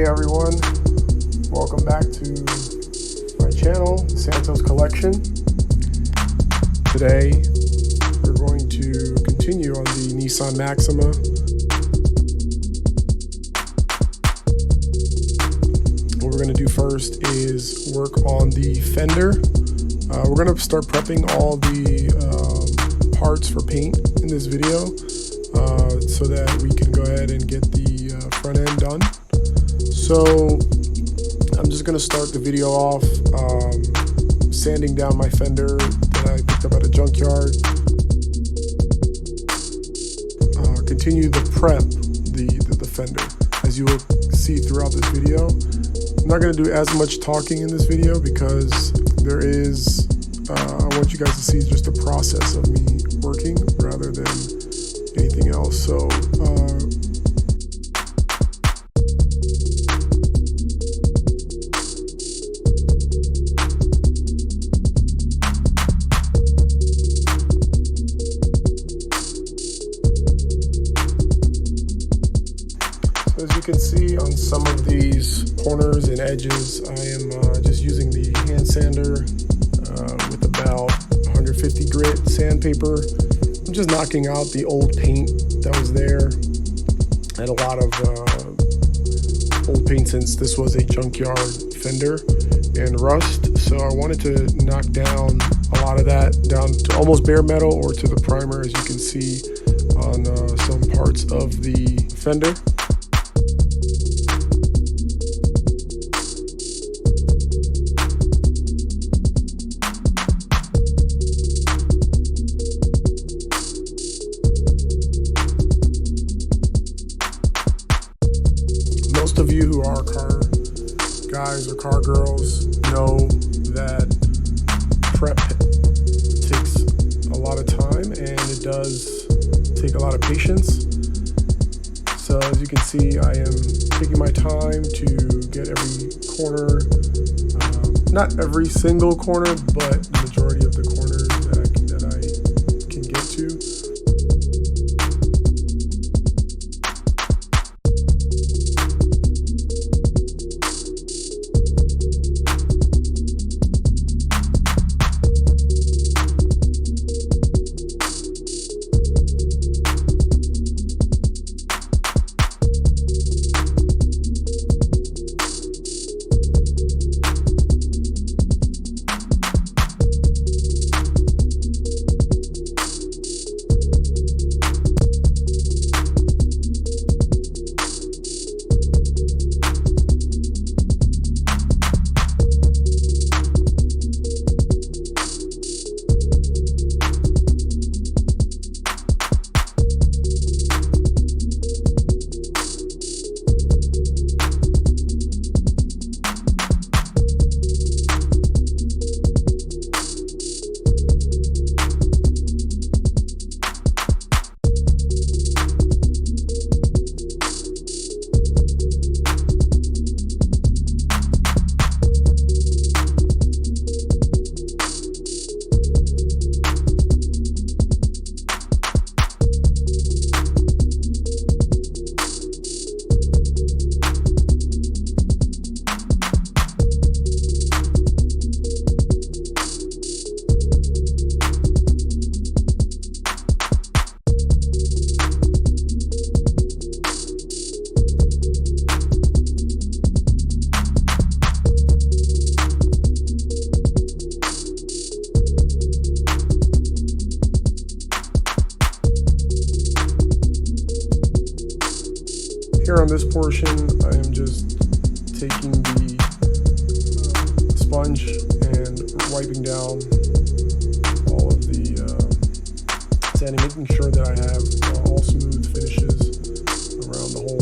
Hey everyone, welcome back to my channel, Santos Collection. Today we're going to continue on the Nissan Maxima. What we're going to do first is work on the fender. We're going to start prepping all the parts for paint in this video so that we can go ahead and get the front end done. So I'm just going to start the video off sanding down my fender that I picked up at a junkyard. Continue to prep the fender. As you will see throughout this video, I'm not going to do as much talking in this video because there is, I want you guys to see just the process of me working rather than anything else. So as you can see on some of these corners and edges, I am just using the hand sander with about 150 grit sandpaper. I'm just knocking out the old paint that was there. I had a lot of old paint since this was a junkyard fender and rust, so I wanted to knock down a lot of that down to almost bare metal or to the primer, as you can see on some parts of the fender. Most of you who are car guys or car girls know that prep takes a lot of time and it does take a lot of patience. So as you can see, I am taking my time to get every corner, not every single corner, but the majority of the corners that I can get to. Here on this portion, I am just taking the sponge and wiping down all of the sanding, making sure that I have all smooth finishes around the hole.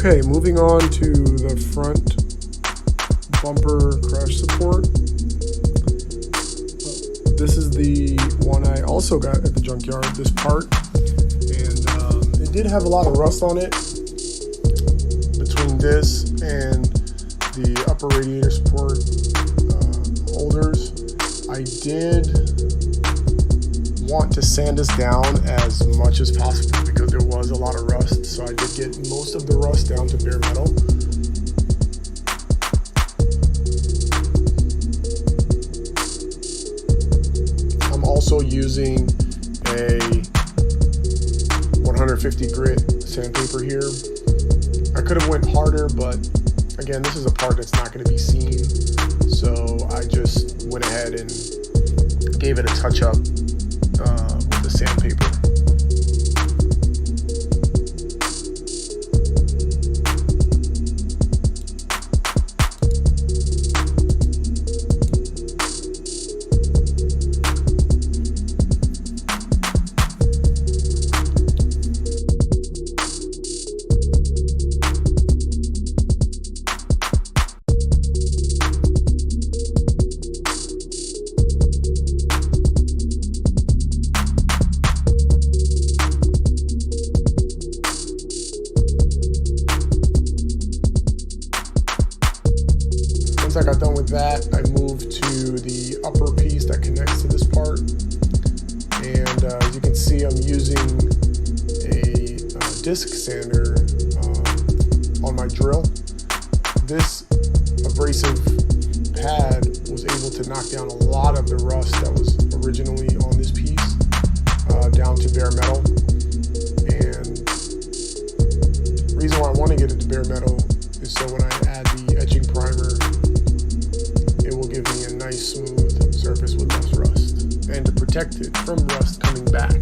Okay, moving on to the front bumper crash support. This is the one I also got at the junkyard, this part, and it did have a lot of rust on it between this and the upper radiator support holders. I did want to sand this down as much as possible because there was a lot of rust, so I did get most of the rust down to bare metal. I'm also using a 150 grit sandpaper here. I could have went harder, but again, this is a part that's not going to be seen, so I just went ahead and gave it a touch up with the sandpaper. Once I got done with that, I moved to the upper piece that connects to this part, and as you can see, I'm using a disc sander on my drill. This abrasive pad was able to knock down a lot of the rust that was originally on this piece down to bare metal. And the reason why I want to get it to bare metal is so when I add the etching primer, it will give me a nice smooth surface with less rust, and to protect it from rust coming back.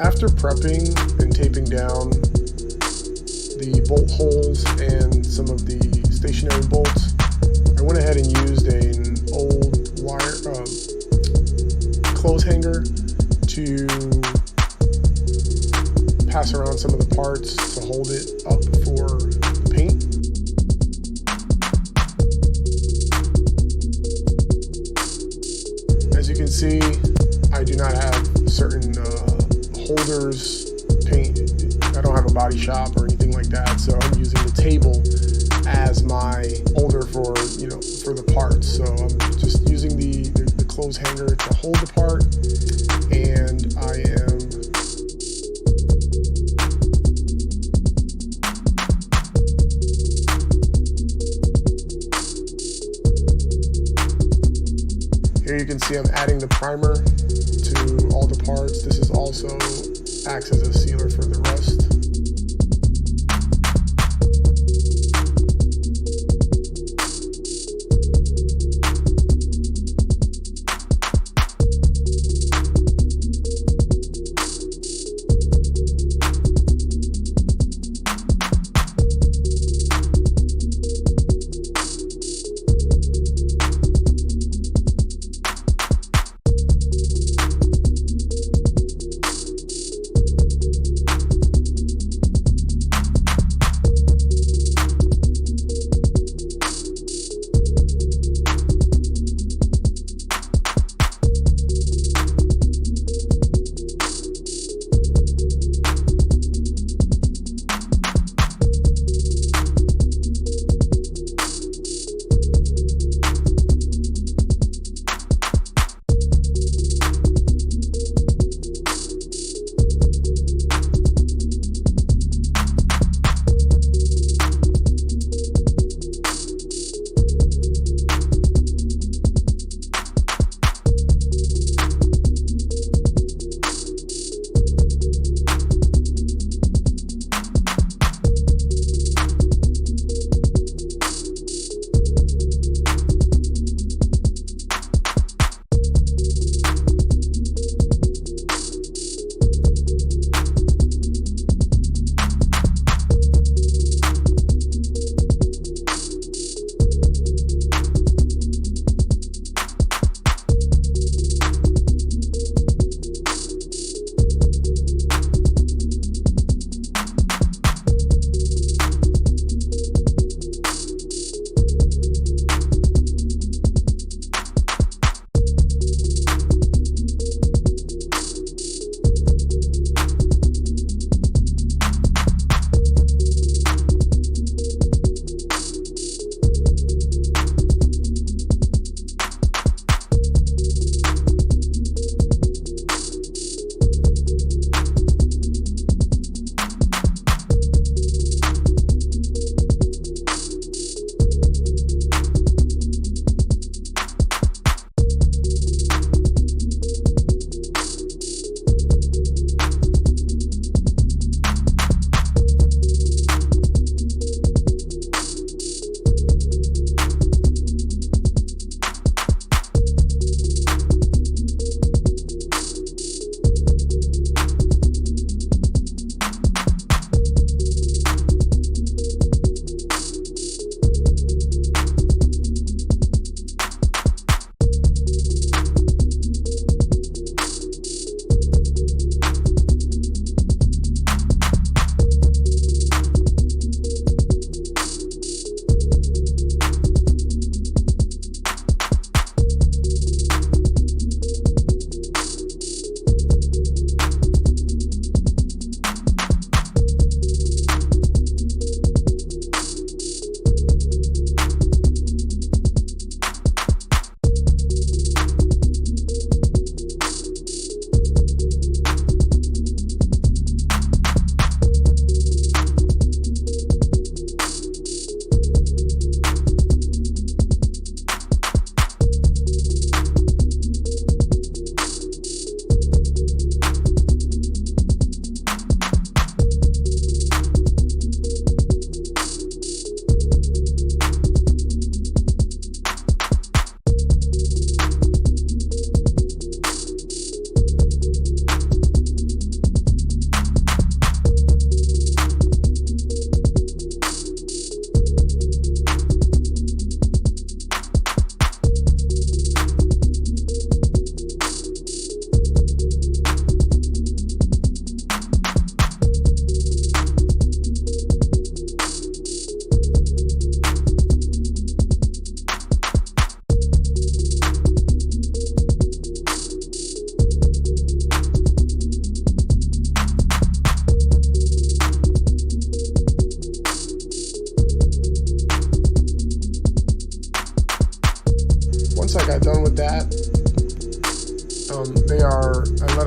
After prepping and taping down the bolt holes and some of the stationary bolts, I went ahead and used an old wire clothes hanger to pass around some of the parts to hold it up for the paint. As you can see, I do not have certain holders, paint. I don't have a body shop or anything like that, so I'm using the table as my holder for the parts. So I'm just using the clothes hanger to hold the part, and I am here. You can see I'm adding the primer to all the parts. This is also acts as a sealer for the rust.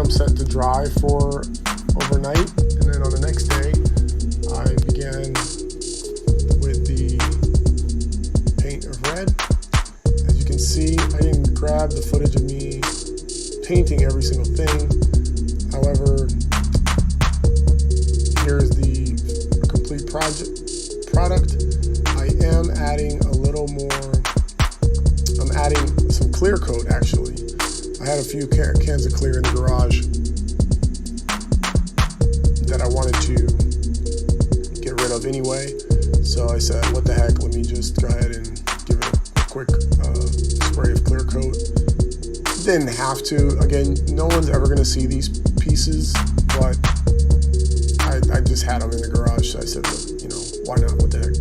them set to dry for overnight, and then on the next day I began with the paint of red. As you can see, I didn't grab the footage of me painting every single thing. However, here's the complete product. I am adding a little more. I'm adding some clear coat actually. I had a few cans of clear in the garage that I wanted to get rid of anyway. So I said, what the heck, let me just go ahead and give it a quick spray of clear coat. Didn't have to. Again, no one's ever going to see these pieces, but I just had them in the garage, so I said, look, you know, why not? What the heck?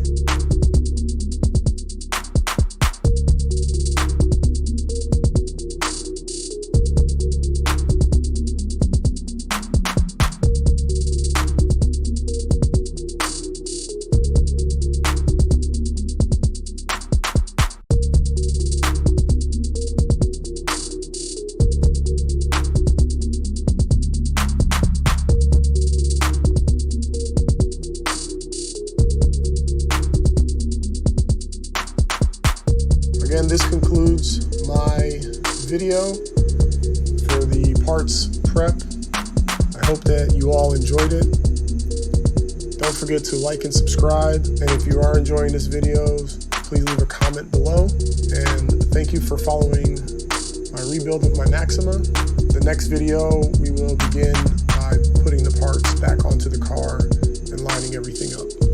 Again, this concludes my video for the parts prep. I hope that you all enjoyed it. Don't forget to like and subscribe. And if you are enjoying this video, please leave a comment below. And thank you for following my rebuild of my Maxima. The next video, we will begin by putting the parts back onto the car and lining everything up.